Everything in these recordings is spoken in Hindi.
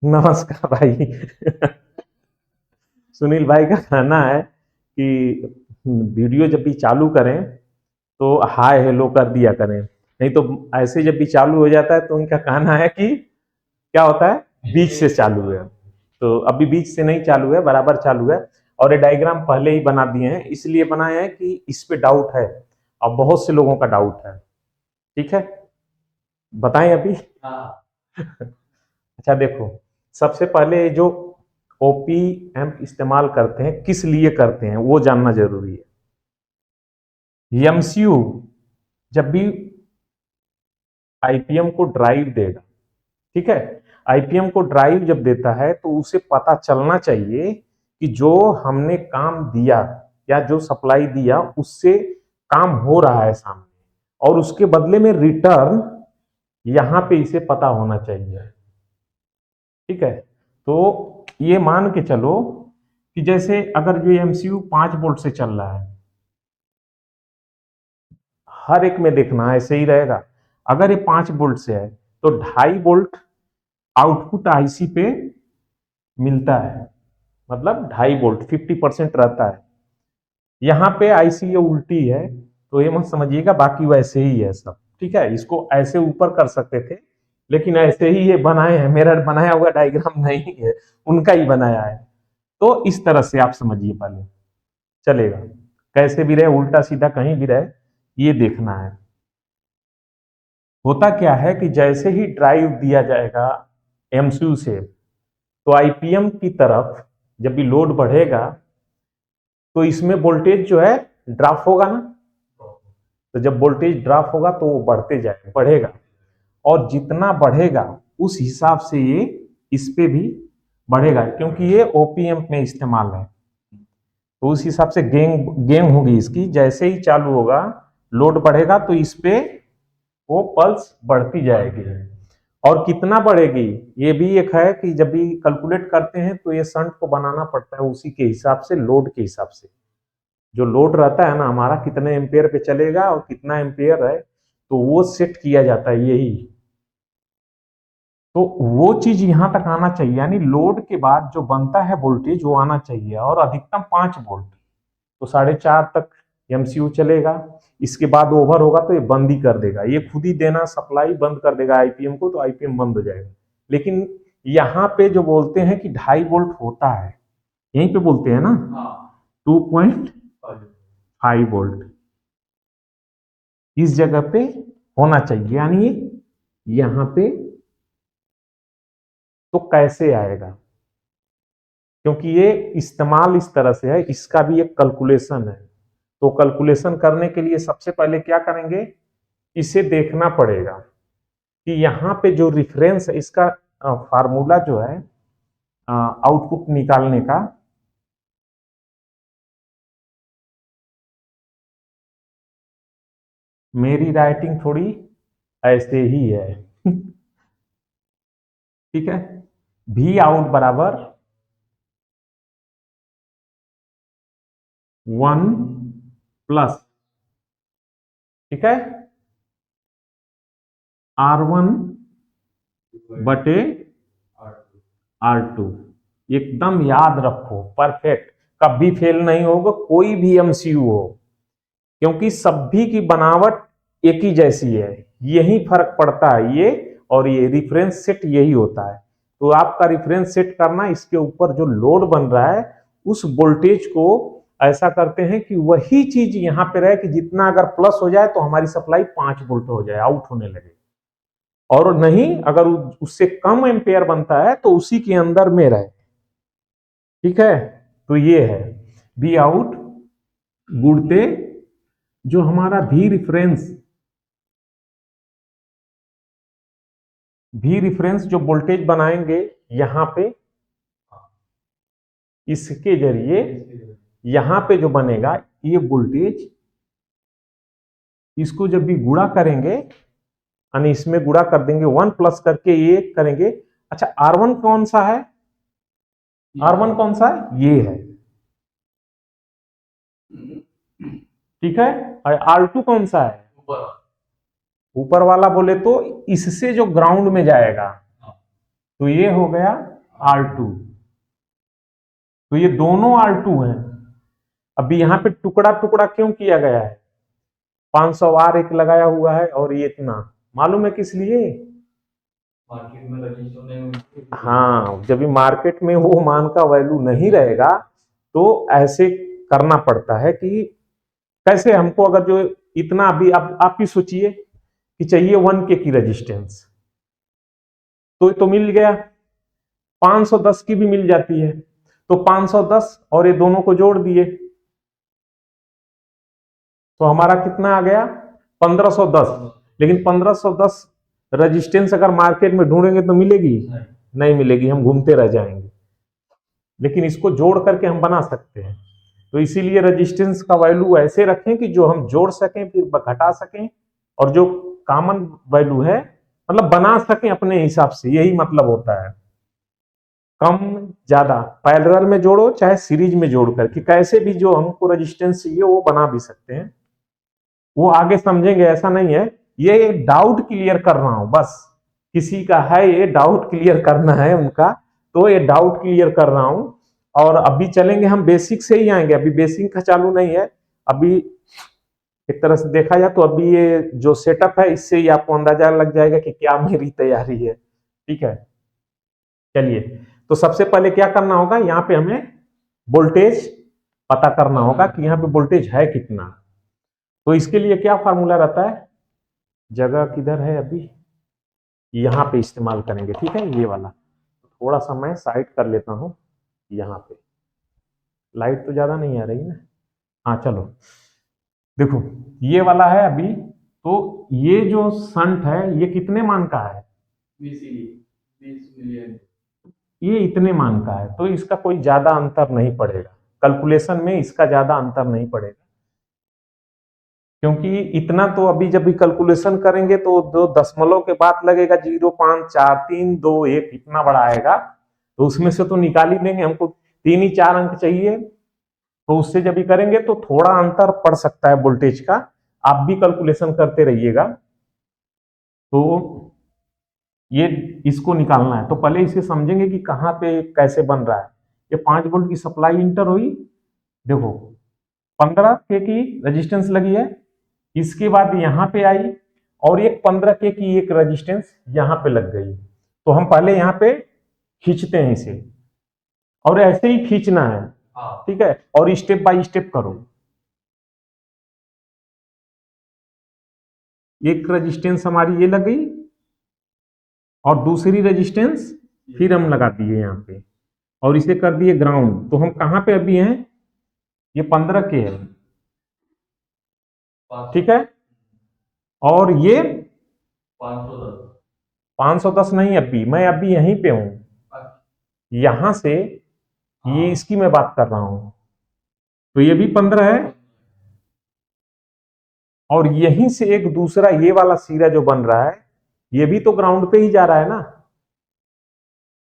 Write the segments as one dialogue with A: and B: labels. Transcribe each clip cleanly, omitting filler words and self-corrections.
A: नमस्कार भाई। सुनील भाई का कहना है कि वीडियो जब भी चालू करें तो हाय हेलो कर दिया करें, नहीं तो ऐसे जब भी चालू हो जाता है तो उनका कहना है कि क्या होता है बीच से चालू है। तो अभी बीच से नहीं चालू है, बराबर चालू है। और ये डायग्राम पहले ही बना दिए हैं, इसलिए बनाए हैं कि इस पे डाउट है और बहुत से लोगों का डाउट है। ठीक है, बताएं अभी। अच्छा देखो, सबसे पहले जो ओपी एम्प इस्तेमाल करते हैं किस लिए करते हैं वो जानना जरूरी है। एमसीयू जब भी आईपीएम को ड्राइव देगा, ठीक है, आईपीएम को ड्राइव जब देता है तो उसे पता चलना चाहिए कि जो हमने काम दिया या जो सप्लाई दिया उससे काम हो रहा है सामने, और उसके बदले में रिटर्न यहां पे इसे पता होना चाहिए। ठीक है, तो ये मान के चलो कि जैसे अगर जो एमसीयू 5 वोल्ट से चल रहा है, हर एक में देखना ऐसे ही रहेगा। अगर ये 5 वोल्ट से है तो 2.5 वोल्ट आउटपुट आईसी पे मिलता है, मतलब 2.5 वोल्ट 50% रहता है। यहाँ पे आईसी ये उल्टी है तो ये मत समझिएगा, बाकी वैसे ही है सब। ठीक है, इसको ऐसे ऊपर कर सकते थे लेकिन ऐसे ही ये बनाए हैं, मेरा बनाया हुआ डायग्राम नहीं है, उनका ही बनाया है। तो इस तरह से आप समझिए, पहले चलेगा, कैसे भी रहे उल्टा सीधा कहीं भी रहे ये देखना है। होता क्या है कि जैसे ही ड्राइव दिया जाएगा एमसीयू से तो आईपीएम की तरफ जब भी लोड बढ़ेगा तो इसमें वोल्टेज जो है ड्रॉप होगा ना। तो जब वोल्टेज ड्रॉप होगा तो वो बढ़ते जाएगा, बढ़ेगा, और जितना बढ़ेगा उस हिसाब से ये इस पे भी बढ़ेगा, क्योंकि ये ओपीएम में इस्तेमाल है। तो उस हिसाब से गेम होगी इसकी, जैसे ही चालू होगा लोड बढ़ेगा तो इस पे वो पल्स बढ़ती जाएगी। और कितना बढ़ेगी ये भी एक है कि जब भी कैलकुलेट करते हैं तो ये शंट को बनाना पड़ता है उसी के हिसाब से, लोड के हिसाब से। जो लोड रहता है ना हमारा, कितने एम्पेयर पे चलेगा और कितना एम्पेयर है, तो वो सेट किया जाता है यही। तो वो चीज यहां तक आना चाहिए, यानी लोड के बाद जो बनता है वोल्टेज वो आना चाहिए, और अधिकतम 5 वोल्ट। तो 4.5 तक एमसीयू चलेगा, इसके बाद ओवर होगा तो ये बंद ही कर देगा, ये खुद ही देना सप्लाई बंद कर देगा आईपीएम को, तो आईपीएम बंद हो जाएगा। लेकिन यहाँ पे जो बोलते हैं कि 2.5 वोल्ट होता है, यहीं पे बोलते हैं ना 2.5 वोल्ट, इस जगह पे होना चाहिए, यानी यहाँ पे। तो कैसे आएगा, क्योंकि ये इस्तेमाल इस तरह से है, इसका भी एक कैलकुलेशन है। तो कैलकुलेशन करने के लिए सबसे पहले क्या करेंगे, इसे देखना पड़ेगा कि यहाँ पे जो रिफरेंस है इसका फार्मूला जो है आउटपुट निकालने का, मेरी राइटिंग थोड़ी ऐसे ही है। ठीक है, वी आउट बराबर 1 प्लस, ठीक है, R1 बटे R2। एकदम याद रखो, परफेक्ट, कभी फेल नहीं होगा कोई भी एमसीयू हो, क्योंकि सभी की बनावट एक ही जैसी है, यही फर्क पड़ता है ये, और ये रिफरेंस सेट यही होता है। तो आपका रिफरेंस सेट करना, इसके ऊपर जो लोड बन रहा है उस वोल्टेज को ऐसा करते हैं कि वही चीज यहां पे रहे कि जितना अगर प्लस हो जाए तो हमारी सप्लाई 5 वोल्ट हो जाए, आउट होने लगे, और नहीं अगर उससे कम एम्पेयर बनता है तो उसी के अंदर में रहे। ठीक है, तो ये है वी आउट गुड़ते जो हमारा वी रिफरेंस जो वोल्टेज बनाएंगे यहां पे, इसके जरिए यहां पे जो बनेगा ये वोल्टेज, इसको जब भी गुणा करेंगे यानी इसमें गुणा कर देंगे 1 प्लस करके ये करेंगे। अच्छा, R1 कौन सा है, R1 कौन सा है, ये है, ठीक है, और R2 कौन सा है, ऊपर वाला बोले तो इससे जो ग्राउंड में जाएगा, तो ये हो गया R2। तो ये दोनों R2 हैं। अभी यहां पे टुकड़ा टुकड़ा क्यों किया गया है? 500 R एक लगाया हुआ है और ये इतना, मालूम है किस लिए?
B: मार्केट में रजिस्टर नहीं।
A: हाँ, जब भी मार्केट में वो मान का वैल्यू नहीं रहेगा तो ऐसे करना पड़ता है कि कैसे हमको, अगर जो इतना, अभी आप ही सोचिए कि चाहिए 1K की रेजिस्टेंस, तो मिल गया, 510 की भी मिल जाती है, तो 510 और ये दोनों को जोड़ दिए तो हमारा कितना आ गया? 1510। लेकिन 1510 रेजिस्टेंस अगर मार्केट में ढूंढेंगे तो मिलेगी? नहीं मिलेगी, हम घूमते रह जाएंगे। लेकिन इसको जोड़ करके हम बना सकते हैं। तो इसीलिए रेजिस्टेंस का वैल्यू ऐसे रखें कि जो हम जोड़ सकें फिर घटा सकें, और जो कॉमन वैल्यू है मतलब बना सकें अपने हिसाब से, यही मतलब होता है। कम ज्यादा पैरेलल में जोड़ो चाहे सीरीज में जोड़ कर, कि कैसे भी जो हमको रेजिस्टेंस चाहिए वो बना भी सकते हैं। वो आगे समझेंगे, ऐसा नहीं है, ये डाउट क्लियर कर रहा हूं बस। किसी का है ये डाउट क्लियर करना है उनका, तो ये डाउट क्लियर कर रहा हूं। और अभी चलेंगे हम बेसिक से ही आएंगे, अभी बेसिक का चालू नहीं है। अभी एक तरह से देखा जाए तो अभी ये जो सेटअप है इससे ही आपको अंदाजा लग जाएगा कि क्या मेरी तैयारी है। ठीक है, चलिए। तो सबसे पहले क्या करना होगा, यहाँ पे हमें वोल्टेज पता करना होगा कि यहाँ पे वोल्टेज है कितना। तो इसके लिए क्या फार्मूला रहता है, जगह किधर है अभी, यहाँ पे इस्तेमाल करेंगे। ठीक है, ये वाला थोड़ा सा मैं साइड कर लेता हूँ। यहाँ पे लाइट तो ज्यादा नहीं आ रही ना, हाँ चलो। देखो ये वाला है अभी, तो ये जो संट है ये कितने मान का है?
B: 20 मिलियन।
A: ये इतने मान का है, तो इसका कोई ज्यादा अंतर नहीं पड़ेगा कैलकुलेशन में, इसका ज्यादा अंतर नहीं पड़ेगा। क्योंकि इतना तो अभी जब भी कैलकुलेशन करेंगे तो दो दशमलव के बाद लगेगा, 0, 5, 4, 3, 2, 1 इतना बड़ा आएगा, तो उसमें से तो निकाल ही देंगे, हमको 3 ही 4 अंक चाहिए। तो उससे जब भी करेंगे तो थोड़ा अंतर पड़ सकता है वोल्टेज का, आप भी कैलकुलेशन करते रहिएगा। तो ये इसको निकालना है, तो पहले इसे समझेंगे कि कहाँ पे कैसे बन रहा है। ये 5 वोल्ट की सप्लाई इंटर हुई, देखो 15K की रेजिस्टेंस लगी है, इसके बाद यहाँ पे आई और एक 15K की एक रेजिस्टेंस यहाँ पे लग गई। तो हम पहले यहाँ पे खींचते हैं इसे, और ऐसे ही खींचना है। ठीक है, और स्टेप बाय स्टेप करो। एक रेजिस्टेंस हमारी ये लग गई और दूसरी रेजिस्टेंस फिर हम लगा दिए यहाँ पे, और इसे कर दिए ग्राउंड। तो हम कहाँ पे अभी हैं, ये 15K है। ठीक है, और ये 510 नहीं, अभी मैं अभी यहीं पे हूं, यहां से ये इसकी मैं बात कर रहा हूं, तो ये भी 15 है, और यहीं से एक दूसरा ये वाला सिरा जो बन रहा है ये भी तो ग्राउंड पे ही जा रहा है ना।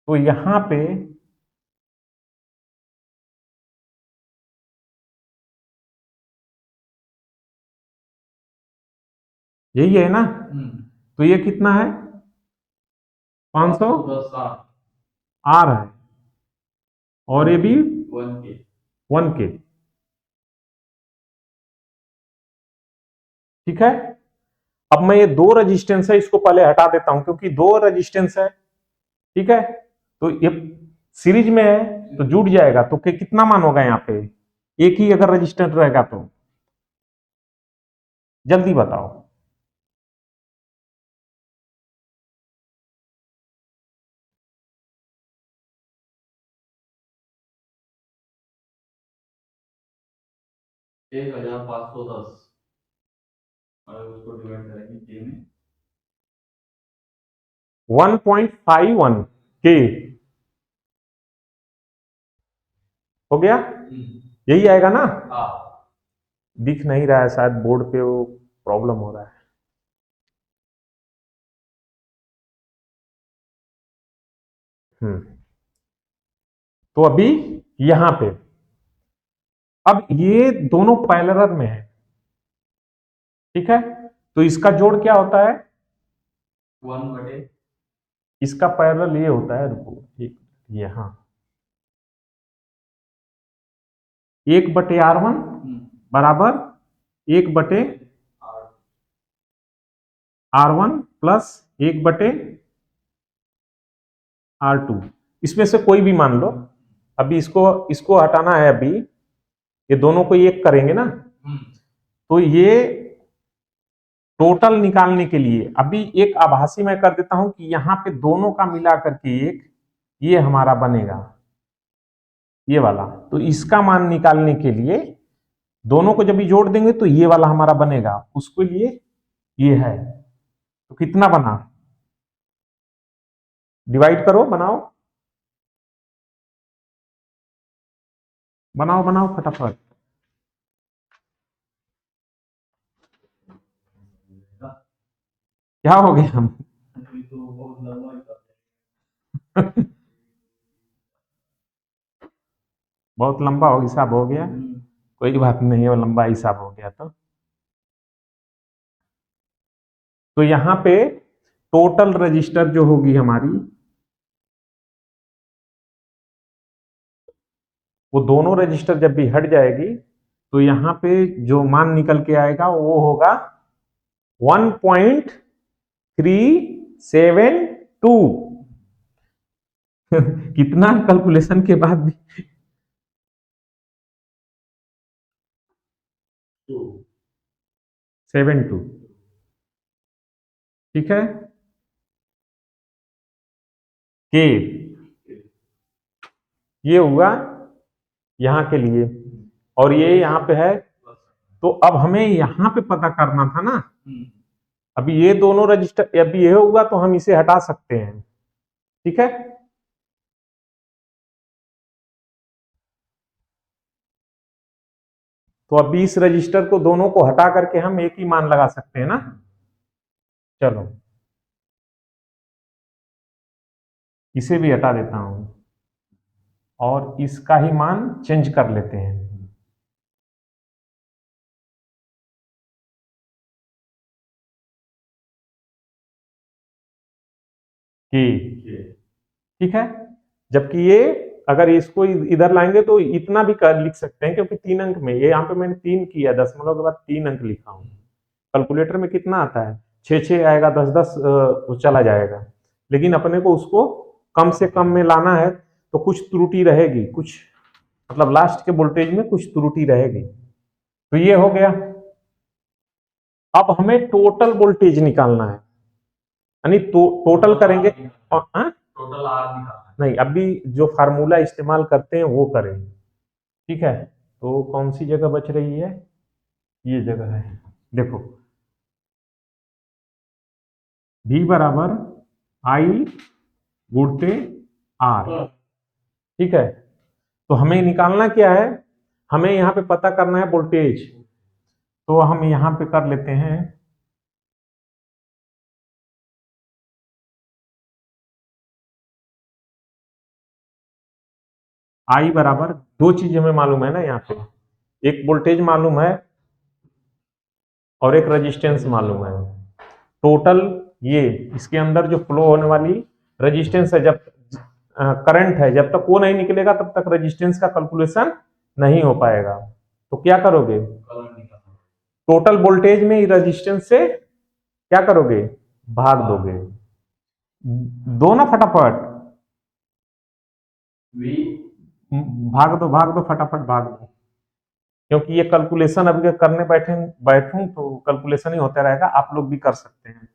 A: तो यहां पे यही है ना, तो ये कितना है, 500 आ रहा है, और ये भी 1K। ठीक है, अब मैं ये दो रेजिस्टेंस है इसको पहले हटा देता हूं, क्योंकि दो रेजिस्टेंस है। ठीक है, तो ये सीरीज में है तो जुड़ जाएगा, तो कितना मान होगा यहाँ पे, एक ही अगर रेजिस्टेंस रहेगा तो, जल्दी बताओ।
B: 1510 और उसको डिवाइड करेंगे के में,
A: 1.51K हो गया, यही आएगा ना। दिख नहीं रहा है शायद बोर्ड पे, वो प्रॉब्लम हो रहा है। तो अभी यहां पे, अब ये दोनों पैरेलल में है। ठीक है, तो इसका जोड़ क्या होता है,
B: 1/,
A: इसका पैरेलल ये होता है, रुको ठीक, ये हाँ 1/R1 बराबर 1/R1 प्लस 1/R2। इसमें से कोई भी मान लो, अभी इसको हटाना है, अभी ये दोनों को एक करेंगे ना, तो ये टोटल निकालने के लिए अभी एक आभासी मैं कर देता हूं कि यहां पे दोनों का मिला करके एक ये हमारा बनेगा ये वाला। तो इसका मान निकालने के लिए दोनों को जब भी जोड़ देंगे तो ये वाला हमारा बनेगा, उसके लिए ये है। तो कितना बना, डिवाइड करो, बनाओ बनाओ बनाओ फटाफट। क्या हो गया हम बहुत लंबा हो हिसाब हो गया, कोई बात नहीं है, वो लंबा हिसाब हो गया। तो यहां पे टोटल रजिस्टर जो होगी हमारी, वो दोनों रजिस्टर जब भी हट जाएगी तो यहां पे जो मान निकल के आएगा वो होगा 1.372। कितना कैलकुलेशन के बाद भी 72, ठीक है। के ये हुआ यहां के लिए, और ये यहां पे है, तो अब हमें यहां पे पता करना था ना। अभी ये दोनों रजिस्टर अभी ये होगा तो हम इसे हटा सकते हैं, ठीक है। तो अभी इस रजिस्टर को दोनों को हटा करके हम एक ही मान लगा सकते हैं ना। चलो इसे भी हटा देता हूं और इसका ही मान चेंज कर लेते हैं। कि ठीक है, जबकि ये अगर इसको इधर लाएंगे तो इतना भी कर लिख सकते हैं, क्योंकि 3 अंक में ये यहाँ पे मैंने 3 किया, दशमलव के बाद 3 अंक लिखा हूं। कैलकुलेटर में कितना आता है, 6 आएगा, 10 वो चला जाएगा, लेकिन अपने को उसको कम से कम में लाना है तो कुछ त्रुटि रहेगी, कुछ मतलब लास्ट के वोल्टेज में कुछ त्रुटि रहेगी। तो ये हो गया। अब हमें टोटल वोल्टेज निकालना है, यानी टोटल करेंगे और
B: टोटल आर निकालना
A: नहीं, अभी जो फार्मूला इस्तेमाल करते हैं वो करेंगे, ठीक है। तो कौन सी जगह बच रही है, ये जगह है, देखो V बराबर I गुणते R, ठीक है। तो हमें निकालना क्या है, हमें यहाँ पे पता करना है वोल्टेज, तो हम यहाँ पे कर लेते हैं I बराबर, दो चीज हमें मालूम है ना यहाँ पे, एक वोल्टेज मालूम है और एक रेजिस्टेंस मालूम है। टोटल ये इसके अंदर जो फ्लो होने वाली रेजिस्टेंस है, जब करंट है, जब तक वो नहीं निकलेगा तब तक रेजिस्टेंस का कैलकुलेशन नहीं हो पाएगा। तो क्या करोगे, टोटल वोल्टेज में रेजिस्टेंस से क्या करोगे, भाग दोगे, दो ना फटाफट, भाग दो फटाफट भाग दो, क्योंकि ये कैलकुलेशन अभी करने बैठूं तो कैलकुलेशन ही होता रहेगा, आप लोग भी कर सकते हैं।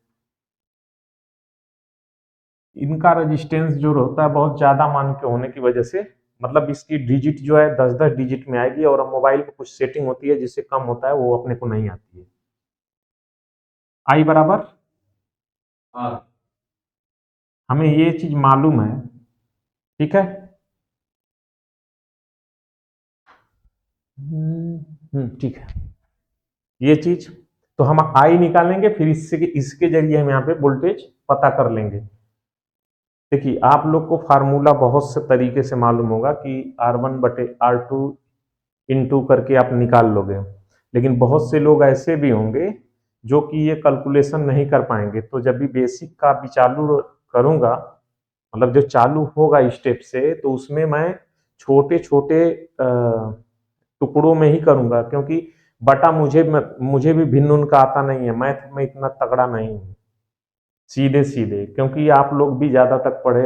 A: इनका रेजिस्टेंस जो होता है बहुत ज्यादा मान के होने की वजह से, मतलब इसकी डिजिट जो है 10-10 डिजिट में आएगी, और मोबाइल में कुछ सेटिंग होती है जिससे कम होता है, वो अपने को नहीं आती है। आई बराबर
B: आर,
A: हमें ये चीज मालूम है, ठीक है। ठीक है, ये चीज तो हम आई निकालेंगे, फिर इसके जरिए हम यहाँ पे वोल्टेज पता कर लेंगे। देखिए आप लोग को फार्मूला बहुत से तरीके से मालूम होगा कि R1/R2 इंटू करके आप निकाल लोगे, लेकिन बहुत से लोग ऐसे भी होंगे जो कि ये कैलकुलेशन नहीं कर पाएंगे। तो जब भी बेसिक का भी चालू करूंगा मतलब जो चालू होगा स्टेप से, तो उसमें मैं छोटे छोटे टुकड़ों में ही करूंगा, क्योंकि बटा मुझे भी भिन्न उनका आता नहीं है, मैथ में इतना तगड़ा नहीं हूँ। सीधे सीधे, क्योंकि आप लोग भी ज्यादा तक पढ़े,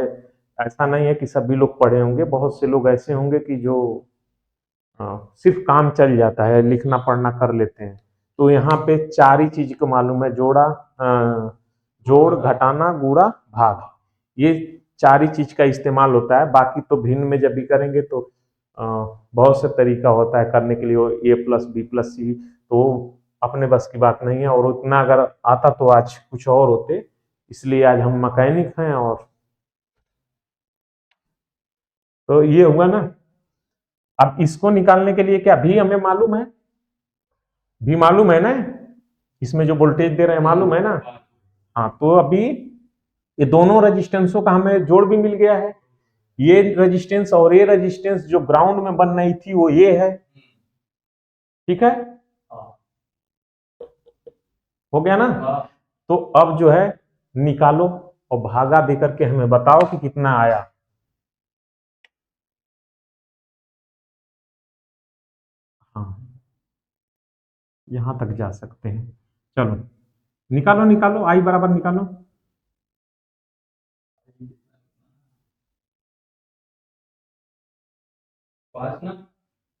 A: ऐसा नहीं है कि सभी लोग पढ़े होंगे, बहुत से लोग ऐसे होंगे कि जो सिर्फ काम चल जाता है, लिखना पढ़ना कर लेते हैं। तो यहाँ पे चार ही चीज को मालूम है, जोड़, घटाना, गुणा, भाग, ये चार ही चीज का इस्तेमाल होता है। बाकी तो भिन्न में जब भी करेंगे तो अ, बहुत से तरीका होता है करने के लिए, A+B+C, तो अपने बस की बात नहीं है। और उतना अगर आता तो आज कुछ और होते, इसलिए आज हम मैकेनिक हैं। और तो ये हुआ ना। अब इसको निकालने के लिए क्या भी हमें मालूम है, भी मालूम है ना, इसमें जो वोल्टेज दे रहे हैं मालूम है ना। हाँ, तो अभी ये दोनों रेजिस्टेंसों का हमें जोड़ भी मिल गया है। ये रेजिस्टेंस और ये रेजिस्टेंस जो ग्राउंड में बन रही थी वो ये है, ठीक है, हो गया ना। तो अब जो है निकालो और भागा देकर के हमें बताओ कि कितना आया। हाँ, यहां तक जा सकते हैं। चलो निकालो निकालो, आई बराबर निकालो।
B: 5 ना।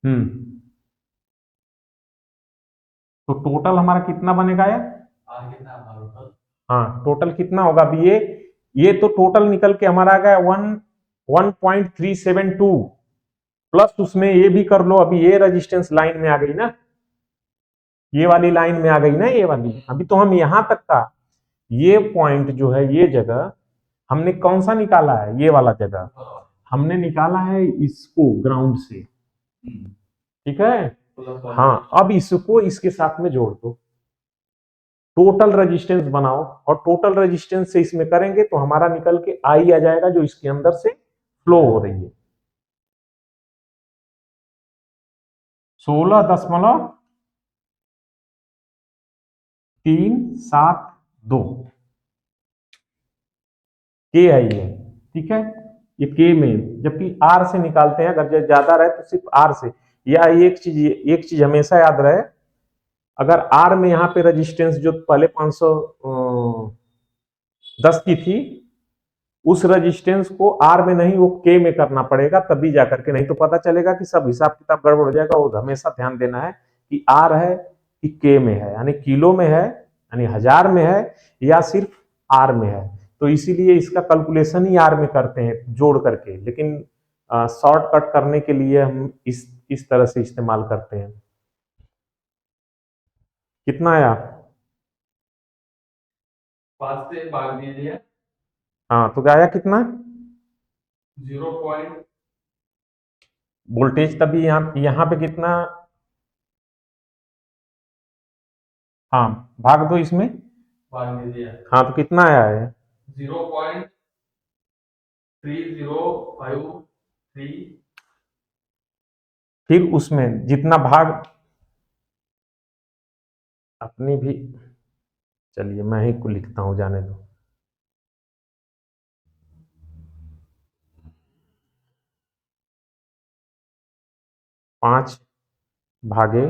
A: हम्म, तो टोटल हमारा कितना बनेगा यार।
B: आगे कितना भाग।
A: हाँ, टोटल कितना होगा अभी ये तो टोटल निकल के हमारा आ गया 1.372, प्लस उसमें ये भी कर लो, अभी ये रेजिस्टेंस लाइन में आ गई ना, ये वाली लाइन में आ गई ना, ये वाली। अभी तो हम यहां तक का, ये पॉइंट जो है, ये जगह हमने कौन सा निकाला है, ये वाला जगह हमने निकाला है इसको ग्राउंड से, ठीक है। हाँ, अब इसको इसके साथ में जोड़ दो, टोटल रेजिस्टेंस बनाओ, और टोटल रेजिस्टेंस से इसमें करेंगे तो हमारा निकल के आई आ जाएगा, जो इसके अंदर से फ्लो हो रही है 16.372 के है ये, ठीक है। ये के में, जबकि आर से निकालते हैं, अगर ज्यादा रहे तो सिर्फ आर से। या एक चीज हमेशा याद रहे, अगर आर में यहाँ पे रेजिस्टेंस जो पहले 510 की थी, उस रेजिस्टेंस को आर में नहीं, वो के में करना पड़ेगा, तभी जाकर के, नहीं तो पता चलेगा कि सब हिसाब किताब गड़बड़ हो जाएगा। वो हमेशा ध्यान देना है कि आर है कि के में है, यानी किलो में है, यानी हजार में है, या सिर्फ आर में है। तो इसीलिए इसका कैलकुलेशन ही आर में करते हैं जोड़ करके, लेकिन शॉर्टकट करने के लिए हम इस तरह से इस्तेमाल करते हैं। कितना आया।
B: 5 से भाग दीजिए।
A: हाँ, तो आया कितना।
B: 0 पॉइंट।
A: वोल्टेज तभी यहाँ पे कितना। हाँ, भाग दो इसमें।
B: भाग दीजिए।
A: हाँ, तो कितना आया है।
B: 0.3053।
A: फिर उसमें जितना भाग, अपनी भी, चलिए मैं ही को लिखता हूं, जाने दो। पांच भागे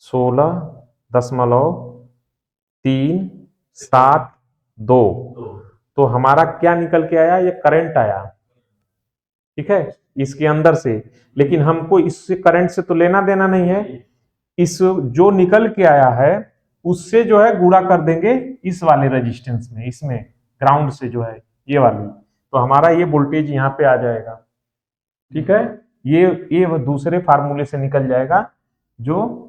A: 16.372, तो हमारा क्या निकल के आया, ये करंट आया, ठीक है, इसके अंदर से। लेकिन हमको इससे करंट से तो लेना देना नहीं है, इस जो निकल के आया है उससे जो है गुणा कर देंगे इस वाले रेजिस्टेंस में, इसमें ग्राउंड से जो है ये वाली, तो हमारा ये वोल्टेज यहाँ पे आ जाएगा, ठीक है। ये वो दूसरे फार्मूले से निकल जाएगा, जो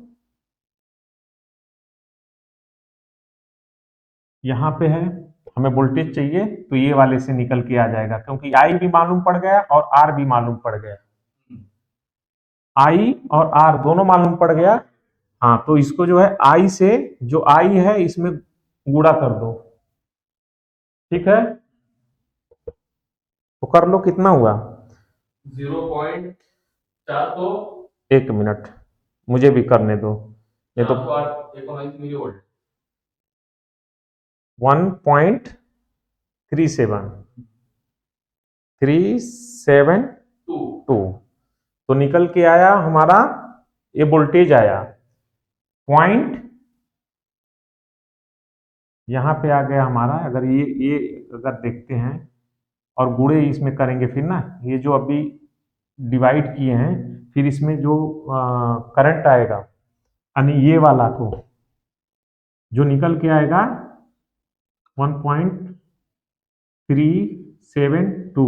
A: यहाँ पे है। हमें वोल्टेज चाहिए तो ये वाले से निकल के आ जाएगा, क्योंकि आई भी मालूम पड़ गया और आर भी मालूम पड़ गया, आई और आर दोनों मालूम पड़ गया। हाँ, तो इसको जो है आई से, जो आई है इसमें गुणा कर दो, ठीक है। तो कर लो, कितना हुआ।
B: 0.400।
A: एक मिनट, मुझे भी करने दो, ये तो
B: 419 मिली वोल्ट।
A: 1.37, 372 तो निकल के आया हमारा, ये वोल्टेज आया पॉइंट, यहां पे आ गया हमारा। अगर ये अगर देखते हैं और गुणे इसमें करेंगे फिर ना, ये जो अभी डिवाइड किए हैं, फिर इसमें जो करंट आएगा यानी ये वाला को जो निकल के आएगा 1.372,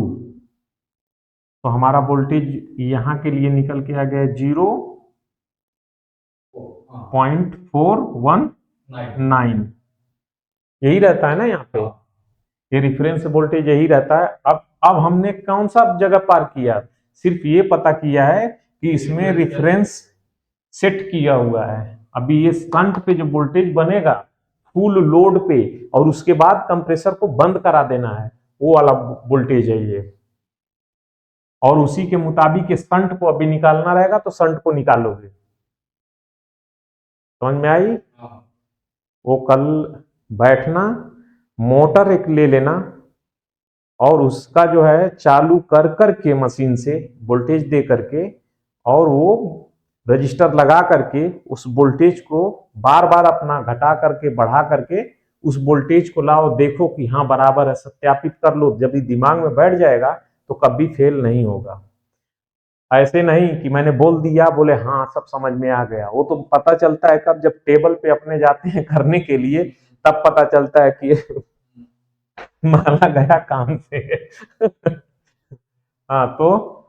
A: तो हमारा वोल्टेज यहां के लिए निकल के आ गया 0.419, यही रहता है ना यहाँ पे, ये रिफरेंस वोल्टेज यही रहता है। अब हमने कौन सा जगह पार किया, सिर्फ ये पता किया है कि इसमें रिफरेंस सेट किया हुआ है। अभी ये स्टंट पे जो वोल्टेज बनेगा फुल लोड पे, और उसके बाद कंप्रेसर को बंद करा देना है, वो वाला वोल्टेज है ये। और उसी के मुताबिक स्टंट को अभी निकालना रहेगा, तो स्टंट को निकालोगे। समझ में आई? वो कल बैठना, मोटर एक ले लेना और उसका जो है चालू कर करके मशीन से वोल्टेज दे करके, और वो रजिस्टर लगा करके उस वोल्टेज को बार बार अपना घटा करके बढ़ा करके उस वोल्टेज को लाओ, देखो कि हाँ बराबर है, सत्यापित कर लो। जब ये दिमाग में बैठ जाएगा तो कभी फेल नहीं होगा। ऐसे नहीं कि मैंने बोल दिया, बोले हाँ सब समझ में आ गया। वो तो पता चलता है कब, जब टेबल पे अपने जाते हैं करने के लिए, तब पता चलता है कि माला गया काम से। हाँ, तो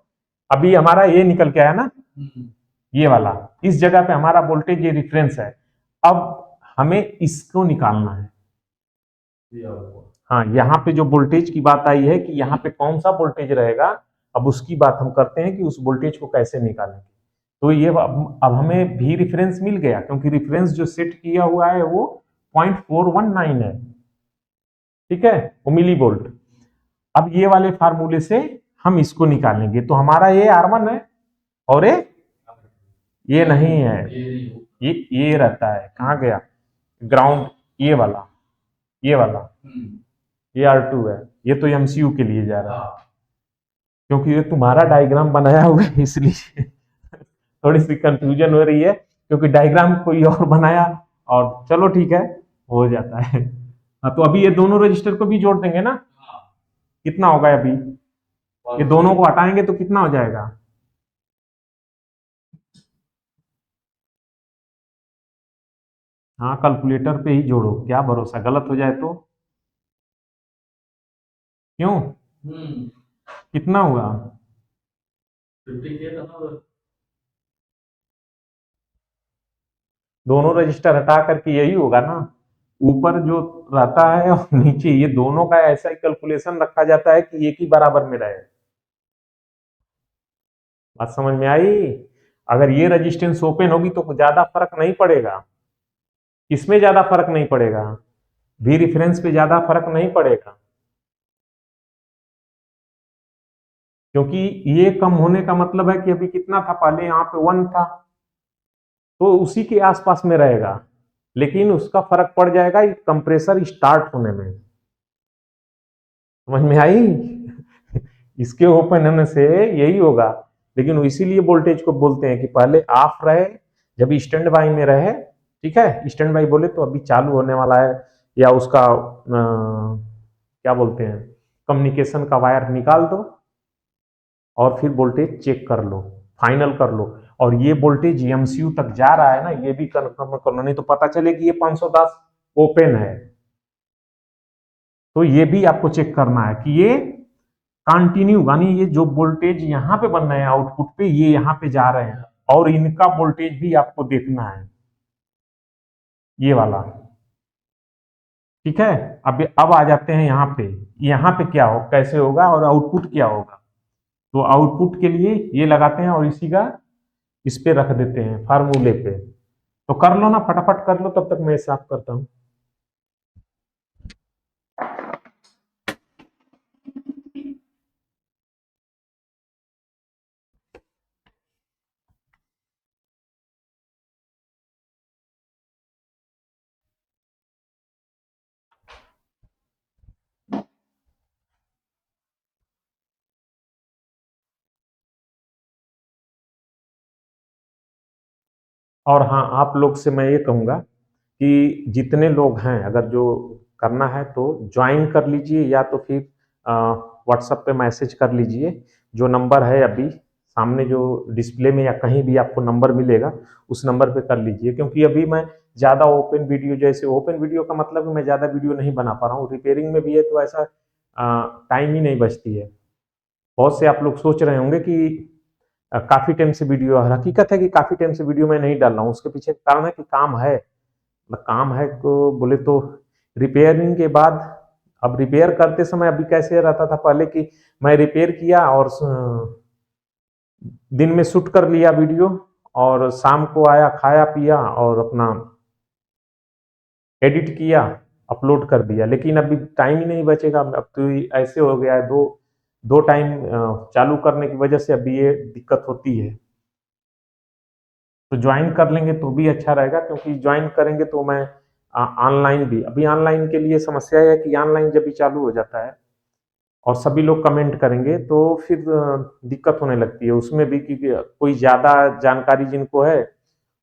A: अभी हमारा ये निकल के आया ना, ये वाला, इस जगह पे हमारा वोल्टेज ये रिफरेंस है। अब हमें इसको निकालना है। हाँ, यहाँ पे जो वोल्टेज की बात आई है कि यहाँ पे कौन सा वोल्टेज रहेगा, अब उसकी बात हम करते हैं कि उस वोल्टेज को कैसे निकालेंगे। तो ये अब हमें भी रिफरेंस मिल गया, क्योंकि रिफरेंस जो सेट किया हुआ है वो 0.419 है, ठीक है, वो मिली वोल्ट। अब ये वाले फार्मूले से हम इसको निकालेंगे, तो हमारा ये R1 है और ये नहीं है, ये रहता है, कहाँ गया ग्राउंड, ये वाला ये R2 है। ये तो एमसीयू के लिए जा रहा है, क्योंकि ये तुम्हारा डायग्राम बनाया हुआ है इसलिए थोड़ी सी कंफ्यूजन हो रही है, क्योंकि डायग्राम कोई और बनाया। और चलो ठीक है, हो जाता है। हाँ, तो अभी ये दोनों रजिस्टर को भी जोड़ देंगे ना, कितना होगा अभी, ये दोनों को हटाएंगे तो कितना हो जाएगा, हाँ कैलकुलेटर पे ही जोड़ो, क्या भरोसा गलत हो जाए तो। क्यों, कितना हुआ, 50 किया था ना, दोनों रजिस्टर हटा करके यही होगा ना, ऊपर जो रहता है और नीचे, ये दोनों का ऐसा ही कैलकुलेशन रखा जाता है कि एक ही बराबर में रहे। बात समझ में आई? अगर ये रजिस्टेंस ओपन होगी तो ज्यादा फर्क नहीं पड़ेगा, इसमें ज्यादा फर्क नहीं पड़ेगा, भी रिफरेंस पे ज्यादा फर्क नहीं पड़ेगा, क्योंकि ये कम होने का मतलब है कि अभी कितना था, पहले यहाँ पे 1 था, तो उसी के आसपास में रहेगा, लेकिन उसका फर्क पड़ जाएगा कंप्रेसर स्टार्ट होने में। समझ में आई? इसके ओपन होने से यही होगा, लेकिन इसीलिए वोल्टेज को बोलते हैं कि पहले ऑफ रहे, जब स्टैंड बाई में रहे, ठीक है, स्टैंड बाई बोले तो अभी चालू होने वाला है, या उसका क्या बोलते हैं, कम्युनिकेशन का वायर निकाल दो और फिर वोल्टेज चेक कर लो, फाइनल कर लो। और ये वोल्टेज एमसीयू तक जा रहा है ना, ये भी कंफर्म कर लो, नहीं तो पता चले कि ये 510 ओपन है। तो ये भी आपको चेक करना है कि ये कंटिन्यू, यानी ये जो वोल्टेज यहाँ पे बन रहे हैं आउटपुट पे, ये यहाँ पे जा रहे हैं, और इनका वोल्टेज भी आपको देखना है, ये वाला, ठीक है। अब आ जाते हैं यहाँ पे क्या हो, कैसे होगा और आउटपुट क्या होगा। तो आउटपुट के लिए ये लगाते हैं और इसी का इस पे रख देते हैं फार्मूले पे। तो कर लो ना, फटाफट कर लो, तब तक मैं साफ करता हूँ। और हाँ, आप लोग से मैं ये कहूँगा कि जितने लोग हैं, अगर जो करना है तो ज्वाइन कर लीजिए, या तो फिर व्हाट्सएप पे मैसेज कर लीजिए। जो नंबर है अभी सामने जो डिस्प्ले में या कहीं भी आपको नंबर मिलेगा, उस नंबर पे कर लीजिए। क्योंकि अभी मैं ज़्यादा ओपन वीडियो, जैसे ओपन वीडियो का मतलब मैं ज़्यादा वीडियो नहीं बना पा रहा हूँ, रिपेयरिंग में भी है तो ऐसा टाइम ही नहीं बचती है। बहुत से आप लोग सोच रहे होंगे कि काफ़ी टाइम से वीडियो, हकीकत है कि काफ़ी टाइम से वीडियो मैं नहीं डाल रहा हूँ। उसके पीछे कारण है कि काम है, मतलब काम है को बोले तो रिपेयरिंग के बाद, अब रिपेयर करते समय अभी कैसे रहता था पहले कि मैं रिपेयर किया और दिन में शूट कर लिया वीडियो, और शाम को आया, खाया पिया और अपना एडिट किया, अपलोड कर दिया। लेकिन अभी टाइम ही नहीं बचेगा। अब तो ऐसे हो गया है, दो दो टाइम चालू करने की वजह से अभी ये दिक्कत होती है। तो ज्वाइन कर लेंगे तो भी अच्छा रहेगा, क्योंकि ज्वाइन करेंगे तो मैं ऑनलाइन भी, अभी ऑनलाइन के लिए समस्या है कि ऑनलाइन जब भी चालू हो जाता है और सभी लोग कमेंट करेंगे तो फिर दिक्कत होने लगती है उसमें भी, क्योंकि कोई ज़्यादा जानकारी जिनको है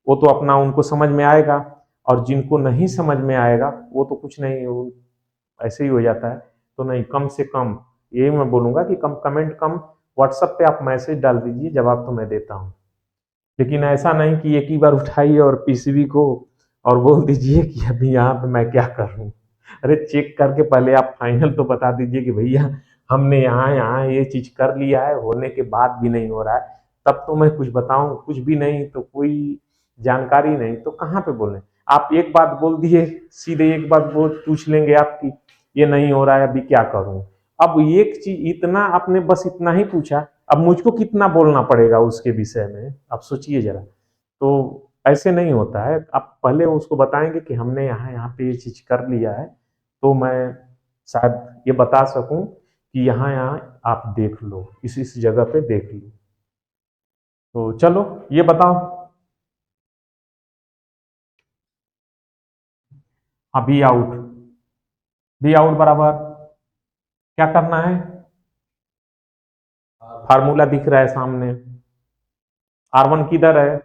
A: वो तो अपना उनको समझ में आएगा, और जिनको नहीं समझ में आएगा वो तो कुछ नहीं, वो ऐसे ही हो जाता है। तो नहीं, कम से कम ये मैं बोलूँगा कि कम कमेंट कम, व्हाट्सएप पे आप मैसेज डाल दीजिए, जवाब तो मैं देता हूँ। लेकिन ऐसा नहीं कि एक ही बार उठाइए और पीसीबी को और बोल दीजिए कि अभी यहाँ पे मैं क्या करूँ। अरे चेक करके पहले आप फाइनल तो बता दीजिए कि भैया हमने यहाँ यहाँ ये चीज़ कर लिया है, होने के बाद भी नहीं हो रहा है, तब तो मैं कुछ बताऊँ। कुछ भी नहीं तो कोई जानकारी नहीं तो कहाँ पे बोलें। आप एक बात बोल दिए, सीधे एक बात बोल पूछ लेंगे आपकी, ये नहीं हो रहा है, अभी क्या करूँ। अब एक चीज इतना आपने बस इतना ही पूछा, अब मुझको कितना बोलना पड़ेगा उसके विषय में, आप सोचिए जरा। तो ऐसे नहीं होता है, आप पहले उसको बताएंगे कि हमने यहाँ यहाँ पे ये चीज कर लिया है, तो मैं शायद ये बता सकूं कि यहाँ यहाँ आप देख लो, इस जगह पे देख लो। तो चलो ये बताओ, अभी आउट, बी आउट बराबर क्या करना है, फार्मूला दिख रहा है सामने, R1 किधर है,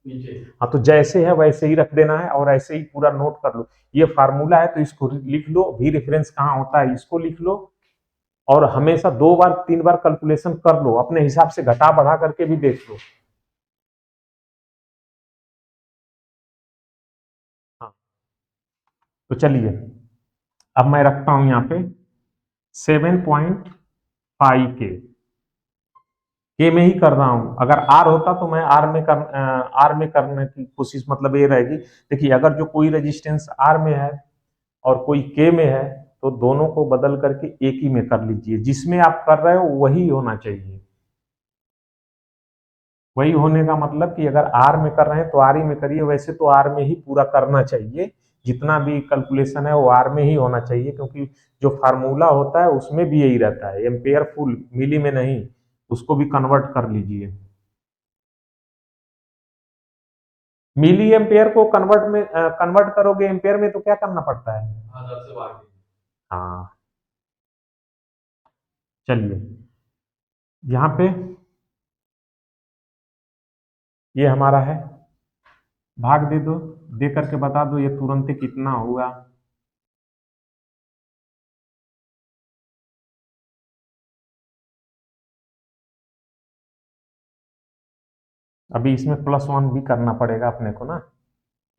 B: नीचे।
A: हाँ तो जैसे है वैसे ही रख देना है और ऐसे ही पूरा नोट कर लो। ये फार्मूला है तो इसको लिख लो, भी रेफरेंस कहाँ होता है इसको लिख लो, और हमेशा 2 बार 3 बार कैलकुलेशन कर लो, अपने हिसाब से घटा बढ़ा करके भी देख लो। हाँ तो चलिए, अब मैं रखता हूं यहाँ पे 7.5 के में ही कर रहा हूं। अगर आर होता तो मैं आर में करने की कोशिश, मतलब ये रहेगी। देखिए अगर जो कोई रेजिस्टेंस आर में है और कोई के में है, तो दोनों को बदल करके एक ही में कर लीजिए, जिसमें आप कर रहे हो वही होना चाहिए। वही होने का मतलब कि अगर आर में कर रहे हैं तो आर ही में करिए, वैसे तो आर में ही पूरा करना चाहिए, जितना भी कैलकुलेशन है वो आर में ही होना चाहिए, क्योंकि जो फार्मूला होता है उसमें भी यही रहता है, एम्पेयर फुल, मिली में नहीं, उसको भी कन्वर्ट कर लीजिए। मिली एम्पेयर को कन्वर्ट करोगे एम्पेयर में तो क्या करना पड़ता है।
B: हाँ, 10 से भाग दीजिए।
A: हाँ चलिए, यहाँ पे ये हमारा है, भाग दे दो, दे करके बता दो ये तुरंत ही कितना हुआ। अभी इसमें +1 भी करना पड़ेगा अपने को ना,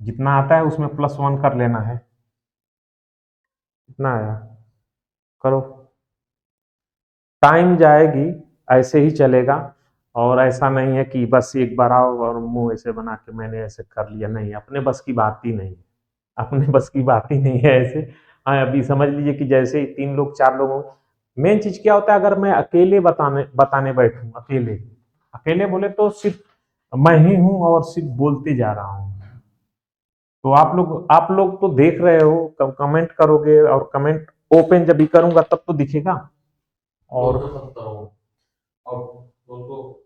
A: जितना आता है उसमें +1 कर लेना है। कितना आया, करो, टाइम जाएगी, ऐसे ही चलेगा। और ऐसा नहीं है कि बस एक बार आओ और मुंह ऐसे बना के मैंने ऐसे कर लिया, नहीं, अपने बस की बात ही नहीं, अपने बस की बात ही नहीं है ऐसे। हाँ अभी समझ लीजिए कि जैसे ही 3 लोग 4 लोग हों, मेन चीज क्या होता है, अगर मैं अकेले बताने बताने बैठूं, अकेले अकेले बोले तो सिर्फ मैं ही हूं और सिर्फ बोलते जा रहा हूं। तो आप लोग तो देख रहे हो, कमेंट करोगे, और कमेंट ओपन जब भी करूंगा तब तो दिखेगा। और
B: 270 हो। और 200,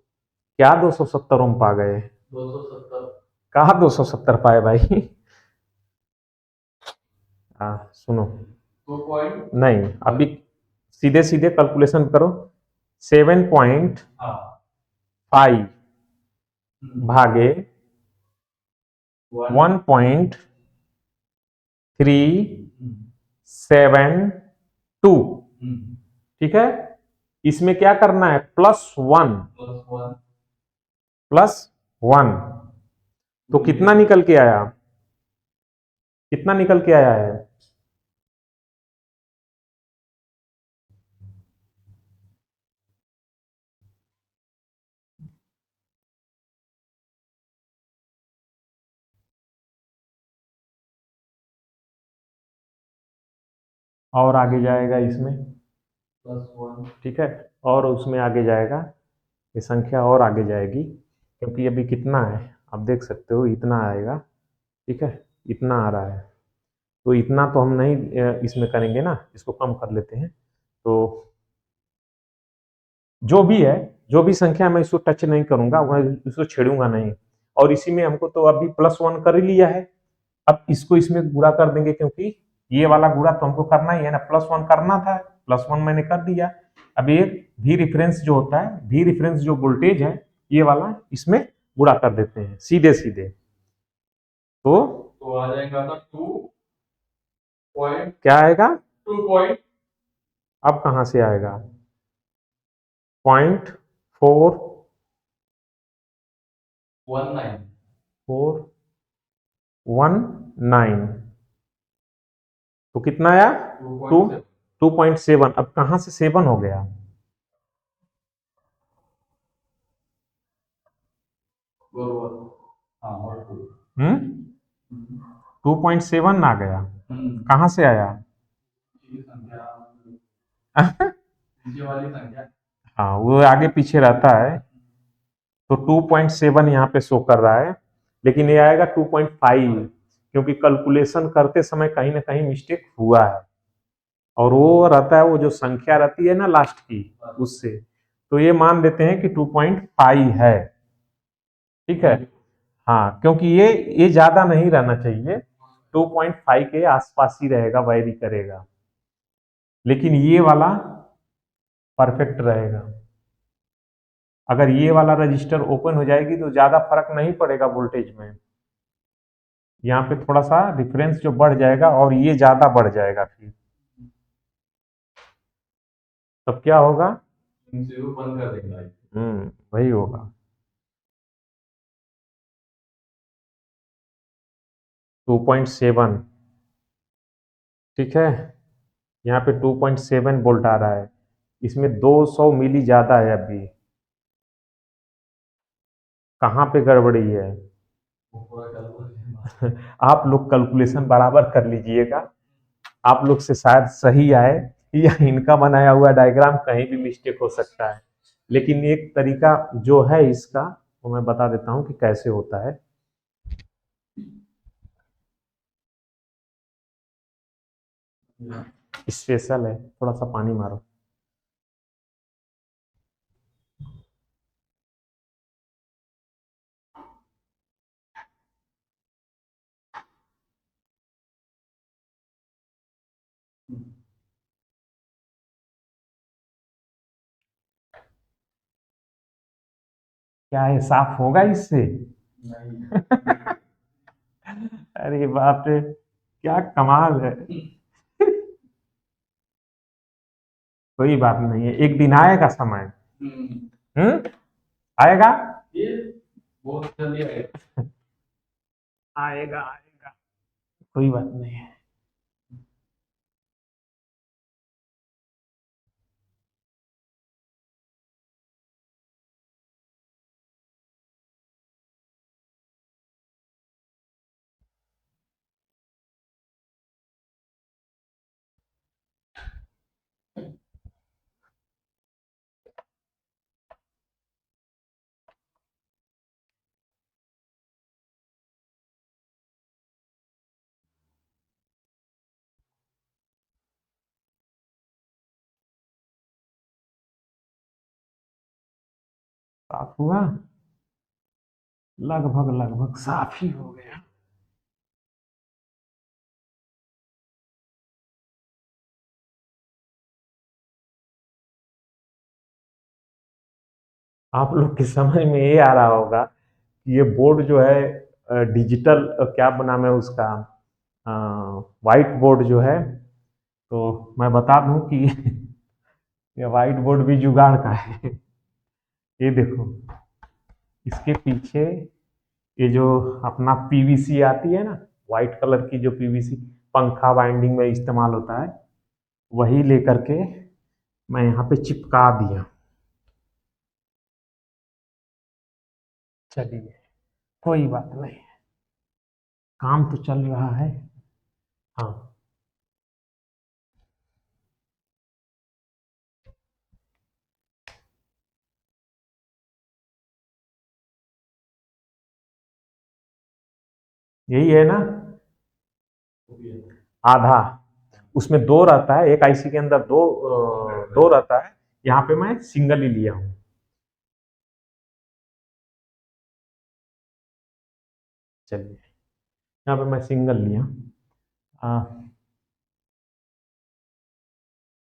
A: क्या 270 में पा गए,
B: 270।
A: कहा 270 पाए भाई। हाँ सुनो,
B: 2 पॉइंट।
A: नहीं अभी सीधे सीधे कैलकुलेशन करो, 7.5
B: हाँ।
A: भागे 1.372, ठीक है। इसमें क्या करना है, +1 +1, तो कितना निकल के आया, कितना निकल के आया है, और आगे जाएगा इसमें,
B: +1
A: ठीक है, और उसमें आगे जाएगा, ये संख्या और आगे जाएगी, क्योंकि अभी कितना है आप देख सकते हो, इतना आएगा, ठीक है, इतना आ रहा है, तो इतना तो हम नहीं इसमें करेंगे ना, इसको कम कर लेते हैं। तो जो भी है, जो भी संख्या, मैं इसको टच नहीं करूंगा, मैं इसको छेड़ूंगा नहीं, और इसी में हमको तो अभी +1 कर ही लिया है, अब इसको इसमें गुणा कर देंगे, क्योंकि ये वाला गुणा तो हमको करना ही है ना, +1 करना था, +1 मैंने कर दिया। अब ये भी रेफरेंस जो होता है, भी रेफरेंस जो वोल्टेज है, ये वाला इसमें गुणा कर देते हैं सीधे सीधे, तो
B: आ जाएगा था 2
A: क्या आएगा,
B: 2.19
A: अब कहां से आएगा, 0.419, तो कितना आया, 2.7, अब कहां से 7 हो गया,
B: बरोबर हाँ और 2
A: 2.7 आ गया, कहां से आया
B: ये संख्या नीचे वाली संख्या
A: हाँ, वो आगे पीछे रहता है, तो 2.7 यहाँ पे शो कर रहा है, लेकिन ये आएगा 2.5, क्योंकि कैलकुलेशन करते समय कहीं ना कहीं मिस्टेक हुआ है, और वो रहता है, वो जो संख्या रहती है ना लास्ट की, उससे, तो ये मान लेते हैं कि 2.5 है, ठीक है, हाँ, क्योंकि ये ज्यादा नहीं रहना चाहिए, 2.5 के आसपास ही रहेगा, वैरी करेगा, लेकिन ये वाला परफेक्ट रहेगा। अगर ये वाला रजिस्टर ओपन हो जाएगी तो ज्यादा फर्क नहीं पड़ेगा वोल्टेज में, यहाँ पे थोड़ा सा डिफरेंस जो बढ़ जाएगा, और ये ज्यादा बढ़ जाएगा, फिर तब क्या होगा,
B: इनसे वो बंद कर देंगे
A: वही होगा, 2.7, ठीक है, यहाँ पे 2.7 वोल्ट आ रहा है, इसमें 200 मिली ज्यादा है, अभी कहाँ पे गड़बड़ी है,
B: वो पूरा कैलकुलेशन
A: आप लोग कैलकुलेशन बराबर कर लीजिएगा, आप लोग से शायद सही आए, या इनका बनाया हुआ डायग्राम कहीं भी मिस्टेक हो सकता है, लेकिन एक तरीका जो है इसका, वो मैं बता देता हूँ कि कैसे होता है। स्पेशल है, थोड़ा सा पानी मारो, क्या है, साफ होगा इससे,
B: नहीं
A: अरे बाप रे, क्या कमाल है, कोई बात नहीं है, एक दिन आएगा समय, आएगा,
B: ये बहुत जल्दी आएगा
A: आएगा आएगा, कोई बात नहीं है। साफ हुआ, लगभग लगभग साफ ही हो गया। आप लोग के समझ में ये आ रहा होगा कि ये बोर्ड जो है डिजिटल क्या नाम है उसका, वाइट बोर्ड जो है, तो मैं बता दूं कि ये वाइट बोर्ड भी जुगाड़ का है। ये देखो, इसके पीछे ये जो अपना पीवीसी आती है ना, वाइट कलर की जो पीवीसी पंखा वाइंडिंग में इस्तेमाल होता है, वही लेकर के मैं यहाँ पे चिपका दिया। चलिए, कोई बात नहीं, काम तो चल रहा है। हाँ, यही है ना, आधा, उसमें दो रहता है, एक आईसी के अंदर दो रहता है, यहाँ पे मैं सिंगल ही लिया हूँ। चलिए, यहाँ पे मैं सिंगल लिया।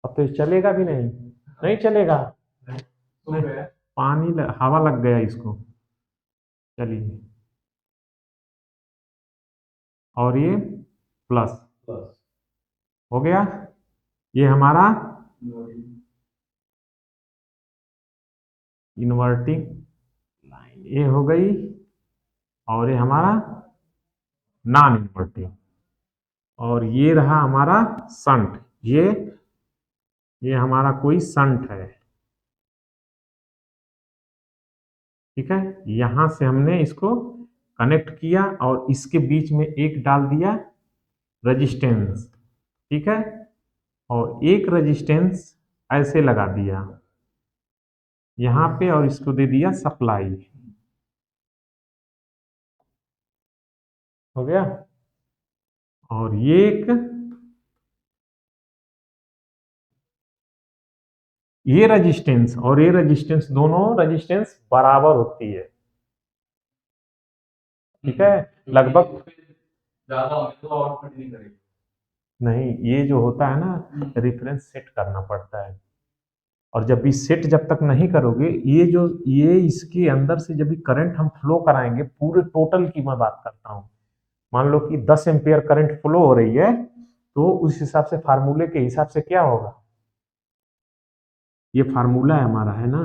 A: अब तो ये चलेगा भी नहीं, नहीं चलेगा, नहीं, हवा लग गया इसको। चलिए, और ये प्लस हो गया, ये हमारा इन्वर्टिंग लाइन ये हो गई, और ये हमारा नॉन इन्वर्टिंग, और ये रहा हमारा संट, ये हमारा कोई संट है। ठीक है, यहां से हमने इसको कनेक्ट किया और इसके बीच में एक डाल दिया रेजिस्टेंस। ठीक है, और एक रेजिस्टेंस ऐसे लगा दिया यहाँ पे, और इसको दे दिया सप्लाई। हो गया, और ये रेजिस्टेंस और ये रेजिस्टेंस, दोनों रेजिस्टेंस बराबर होती है। ठीक है, लगभग
B: ज्यादा होने तो आउटपुट नहीं करेगी।
A: नहीं, ये जो होता है ना, रेफरेंस सेट करना पड़ता है, और जब भी सेट जब तक नहीं करोगे, ये इसके अंदर से जब भी करंट हम फ्लो कराएंगे, पूरे टोटल की मैं बात करता हूँ, मान लो कि 10 एम्पियर करंट फ्लो हो रही है, तो उस हिसाब से फार्मूले के हिसाब से क्या होगा, ये फार्मूला है हमारा, है ना,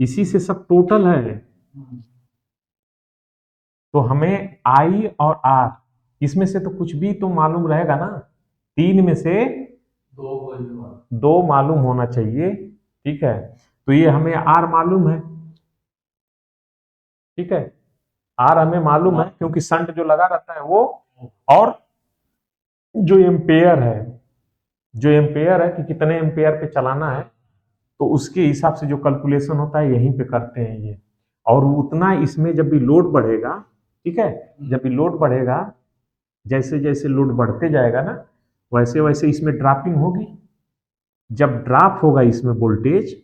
A: इसी से सब टोटल है। तो हमें आई और आर, इसमें से तो कुछ भी तो मालूम रहेगा ना, तीन में से दो मालूम होना चाहिए। ठीक है, तो ये हमें आर मालूम है। ठीक है, आर हमें मालूम है क्योंकि संट जो लगा रहता है वो, और जो एम्पेयर है कि कितने एम्पेयर पे चलाना है, तो उसके हिसाब से जो कैलकुलेशन होता है यहीं पे करते हैं ये, और उतना इसमें जब भी लोड बढ़ेगा, ठीक है, जब भी लोड बढ़ेगा, जैसे जैसे लोड बढ़ते जाएगा ना, वैसे वैसे इसमें ड्रॉपिंग होगी। जब ड्रॉप होगा इसमें वोल्टेज,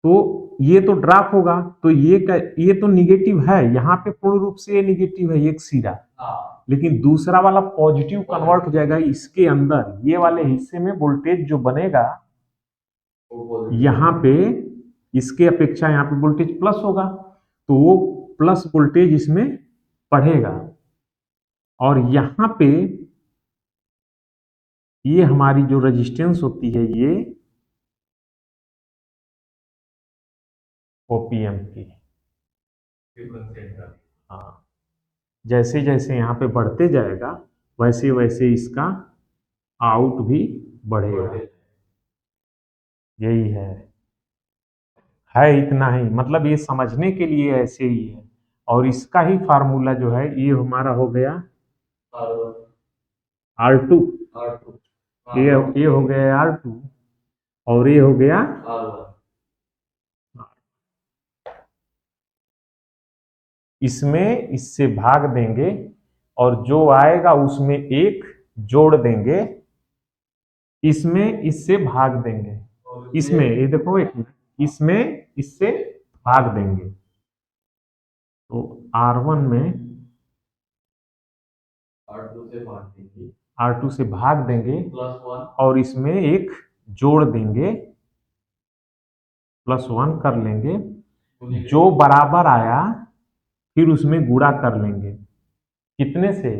A: तो ये तो ड्रॉप होगा, तो ये तो निगेटिव है, यहाँ पे पूर्ण रूप से ये निगेटिव है एक सिरा, लेकिन दूसरा वाला पॉजिटिव कन्वर्ट हो जाएगा इसके अंदर, ये वाले हिस्से में वोल्टेज जो बनेगा यहाँ पे, इसके अपेक्षा यहाँ पे वोल्टेज प्लस होगा, तो वो प्लस वोल्टेज इसमें पढ़ेगा, और यहाँ पे ये हमारी जो रेजिस्टेंस होती है, ये ओपीएम की, हाँ, जैसे जैसे यहाँ पे बढ़ते जाएगा, वैसे वैसे इसका आउट भी बढ़ेगा। यही है इतना ही, मतलब ये समझने के लिए ऐसे ही है, और इसका ही फार्मूला जो है, ये हमारा हो गया R2, ये हो गया R2, और ये हो गया इसमें इससे भाग देंगे, और जो आएगा उसमें एक जोड़ देंगे, इसमें इससे भाग देंगे, इसमें ये देखो एक मिनट, इसमें इससे भाग देंगे, तो R1 में R2 से भाग देंगे, और इसमें एक जोड़ देंगे, +1 कर लेंगे, जो बराबर आया फिर उसमें गुणा कर लेंगे कितने से,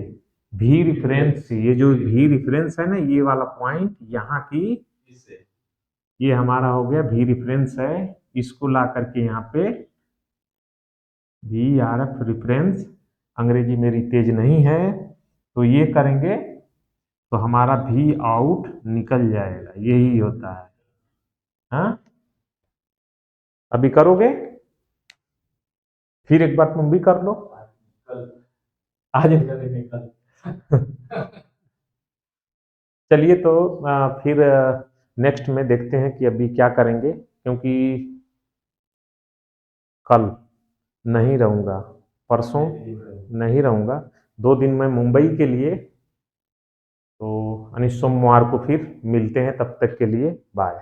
A: भी रिफरेंस से। ये जो भी रिफरेंस है ना, ये वाला पॉइंट यहाँ की,
B: इससे
A: ये हमारा हो गया भी रिफरेंस है, इसको ला करके यहाँ पे भी आर एफ रिफरेंस, अंग्रेजी मेरी तेज नहीं है, तो ये करेंगे तो हमारा भी आउट निकल जाएगा, यही होता है। हाँ, अभी करोगे, फिर एक बार तुम भी कर लो
B: कल
A: आज।
B: करेंगे कल।
A: चलिए तो फिर नेक्स्ट में देखते हैं कि अभी क्या करेंगे, क्योंकि कल नहीं रहूँगा, परसों नहीं रहूँगा, 2 दिन मैं मुंबई के लिए, तो यानी सोमवार को फिर मिलते हैं, तब तक के लिए बाय।